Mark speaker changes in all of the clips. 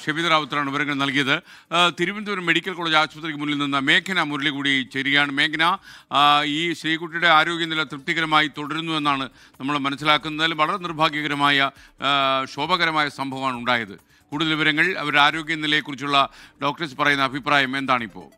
Speaker 1: ഷബീദ് റാവുത്തറാണ് വിവരങ്ങൾ നൽകിയത്. Thiruvananthapuram medical college ആശുപത്രിക്ക് മുന്നിൽ നിന്ന് മേഘന മുരളി കൂടി ചേരുകയാണ്. മേഘന, ഈ ശ്രീകുട്ടിയുടെ ആരോഗ്യനില തൃപ്തികരമായി തുടരുന്നുവെന്നാണ് നമ്മൾ മനസ്സിലാക്കുന്നത്. വളരെ നിർഭാഗ്യകരമായ ശോഭകരമായ സംഭവമാണ് ഉണ്ടായത്. കൂടുതൽ വിവരങ്ങൾ, അവരുടെ ആരോഗ്യനിലയെക്കുറിച്ചുള്ള ഡോക്ടേഴ്സ് പറയുന്ന അഭിപ്രായം എന്താണിപ്പോൾ?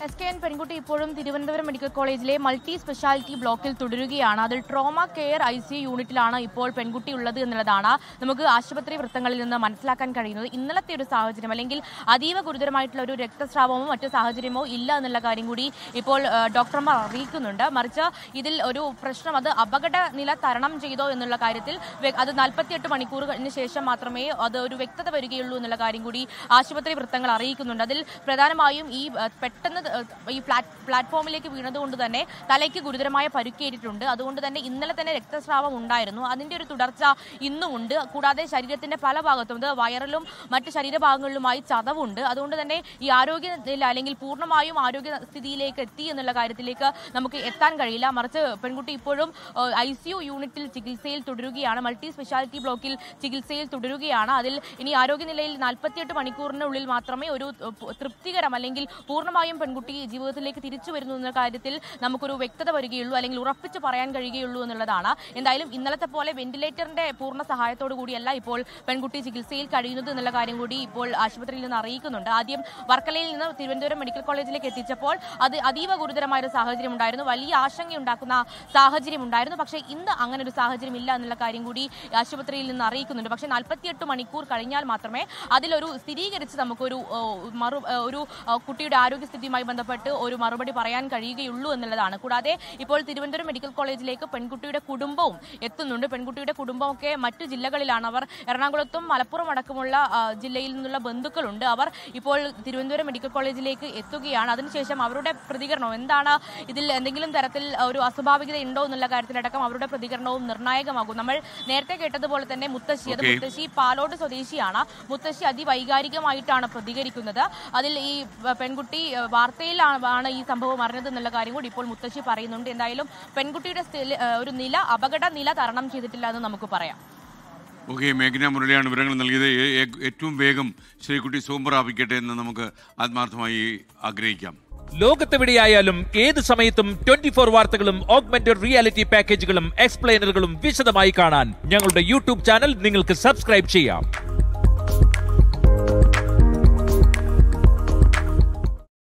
Speaker 2: SKN പെൺകുട്ടി ഇപ്പോഴും തിരുവനന്തപുരം മെഡിക്കൽ കോളേജിലെ മൾട്ടി സ്പെഷ്യാലിറ്റി ബ്ലോക്കിൽ തുടരുകയാണ്. അതിൽ ട്രോമ കെയർ ICU യൂണിറ്റിലാണ് ഇപ്പോൾ പെൺകുട്ടി ഉള്ളത് എന്നുള്ളതാണ് നമുക്ക് ആശുപത്രി വൃത്തങ്ങളിൽ നിന്ന് മനസ്സിലാക്കാൻ കഴിയുന്നത്. ഇന്നലത്തെ ഒരു സാഹചര്യം അല്ലെങ്കിൽ അതീവ ഗുരുതരമായിട്ടുള്ള ഒരു രക്തസ്രാവമോ മറ്റു സാഹചര്യമോ ഇല്ല എന്നുള്ള കാര്യം കൂടി ഇപ്പോൾ ഡോക്ടർമാർ അറിയിക്കുന്നുണ്ട്. മറിച്ച് ഇതിൽ ഒരു പ്രശ്നം അത് അപകട നില തരണം ചെയ്തോ എന്നുള്ള കാര്യത്തിൽ അത് 48 മണിക്കൂറിന് ശേഷം മാത്രമേ അത് ഒരു വ്യക്തത വരികയുള്ളൂ എന്നുള്ള കാര്യം കൂടി ആശുപത്രി വൃത്തങ്ങൾ അറിയിക്കുന്നുണ്ട്. അതിൽ പ്രധാനമായും ഈ പെട്ടെന്ന് ഈ പ്ലാറ്റ്ഫോമിലേക്ക് വീണതുകൊണ്ട് തന്നെ തലയ്ക്ക് ഗുരുതരമായ പരുക്കേറ്റിട്ടുണ്ട്. അതുകൊണ്ട് തന്നെ ഇന്നലെ തന്നെ രക്തസ്രാവം ഉണ്ടായിരുന്നു. അതിന്റെ ഒരു തുടർച്ച ഇന്നുമുണ്ട്. കൂടാതെ ശരീരത്തിന്റെ പല ഭാഗത്തും വയറിലും മറ്റ് ശരീരഭാഗങ്ങളിലുമായി ചതവുണ്ട്. അതുകൊണ്ട് തന്നെ ഈ ആരോഗ്യനില അല്ലെങ്കിൽ പൂർണ്ണമായും ആരോഗ്യസ്ഥിതിയിലേക്ക് എത്തി എന്നുള്ള കാര്യത്തിലേക്ക് നമുക്ക് എത്താൻ കഴിയില്ല. മറിച്ച് പെൺകുട്ടി ഇപ്പോഴും ICU യൂണിറ്റിൽ ചികിത്സയിൽ തുടരുകയാണ്. മൾട്ടി സ്പെഷ്യാലിറ്റി ബ്ലോക്കിൽ ചികിത്സയിൽ തുടരുകയാണ്. അതിൽ ഇനി ആരോഗ്യനിലയിൽ 48 മണിക്കൂറിനുള്ളിൽ മാത്രമേ ഒരു തൃപ്തികരം അല്ലെങ്കിൽ പൂർണ്ണമായും പെൺകുട്ടി ജീവിതത്തിലേക്ക് തിരിച്ചു വരുന്നു എന്ന കാര്യത്തിൽ നമുക്കൊരു വ്യക്തത വരികയുള്ളൂ അല്ലെങ്കിൽ ഉറപ്പിച്ച് പറയാൻ കഴിയുകയുള്ളൂ എന്നുള്ളതാണ്. എന്തായാലും ഇന്നലത്തെ പോലെ വെന്റിലേറ്ററിന്റെ പൂർണ്ണ സഹായത്തോടു കൂടിയല്ല ഇപ്പോൾ പെൺകുട്ടി ചികിത്സയിൽ കഴിയുന്നത് എന്നുള്ള കാര്യം കൂടി ഇപ്പോൾ ആശുപത്രിയിൽ നിന്ന് അറിയിക്കുന്നുണ്ട്. ആദ്യം വർക്കലയിൽ നിന്ന് തിരുവനന്തപുരം മെഡിക്കൽ കോളേജിലേക്ക് എത്തിച്ചപ്പോൾ അത് അതീവ ഗുരുതരമായ ഒരു സാഹചര്യം ഉണ്ടായിരുന്നു. വലിയ ആശങ്കയുണ്ടാക്കുന്ന സാഹചര്യം ഉണ്ടായിരുന്നു. പക്ഷേ ഇന്ന് അങ്ങനെ ഒരു സാഹചര്യം ഇല്ല എന്നുള്ള കാര്യം കൂടി ആശുപത്രിയിൽ നിന്ന് അറിയിക്കുന്നുണ്ട്. പക്ഷേ 48 മണിക്കൂർ കഴിഞ്ഞാൽ മാത്രമേ അതിലൊരു സ്ഥിരീകരിച്ച് നമുക്കൊരു ഒരു കുട്ടിയുടെ ആരോഗ്യസ്ഥിതിയുമായി ബന്ധപ്പെട്ട് ഒരു മറുപടി പറയാൻ കഴിയുകയുള്ളൂ എന്നുള്ളതാണ്. കൂടാതെ ഇപ്പോൾ തിരുവനന്തപുരം മെഡിക്കൽ കോളേജിലേക്ക് പെൺകുട്ടിയുടെ കുടുംബവും എത്തുന്നുണ്ട്. പെൺകുട്ടിയുടെ കുടുംബമൊക്കെ മറ്റു ജില്ലകളിലാണ്. അവർ എറണാകുളത്തും മലപ്പുറം അടക്കമുള്ള ജില്ലയിൽ നിന്നുള്ള ബന്ധുക്കളുണ്ട്. അവർ ഇപ്പോൾ തിരുവനന്തപുരം മെഡിക്കൽ കോളേജിലേക്ക് എത്തുകയാണ്. അതിനുശേഷം അവരുടെ പ്രതികരണം എന്താണ്, ഇതിൽ എന്തെങ്കിലും തരത്തിൽ ഒരു അസ്വാഭാവികത ഉണ്ടോ എന്നുള്ള കാര്യത്തിലടക്കം അവരുടെ പ്രതികരണവും നിർണായകമാകും. നമ്മൾ നേരത്തെ കേട്ടതുപോലെ തന്നെ മുത്തശ്ശി പാലോട് സ്വദേശിയാണ്. മുത്തശ്ശി അതിവൈകാരികമായിട്ടാണ് പ്രതികരിക്കുന്നത്. അതിൽ ഈ പെൺകുട്ടി വാർത്തയിലാണ് ഈ സംഭവം അറിഞ്ഞത് എന്നുള്ള കാര്യം കൂടി ഇപ്പോൾ മുത്തശ്ശി പറയുന്നുണ്ട്. എന്തായാലും പെൺകുട്ടിയുടെ ഒരു നില അപകട നില തരണം ചെയ്തിട്ടില്ല എന്ന് നമുക്ക് പറയാം.
Speaker 1: മേഘന മുരളിയാണ് വിവരങ്ങൾ നൽകിയത്. ഏറ്റവും വേഗം ശ്രീകുട്ടി സുഖം പ്രാപിക്കട്ടെ എന്ന് നമുക്ക് ആത്മാർത്ഥമായി ആഗ്രഹിക്കാം.
Speaker 3: ലോകത്തെവിടെയായാലും ഏത് സമയത്തും 24 വാർത്തകളും ഓഗ്മെന്റഡ് റിയാലിറ്റി പാക്കേജുകളും എക്സ്പ്ലെയിനറുകളും വിശദമായി കാണാൻ ഞങ്ങളുടെ YouTube ചാനൽ നിങ്ങൾക്ക് സബ്സ്ക്രൈബ് ചെയ്യാം.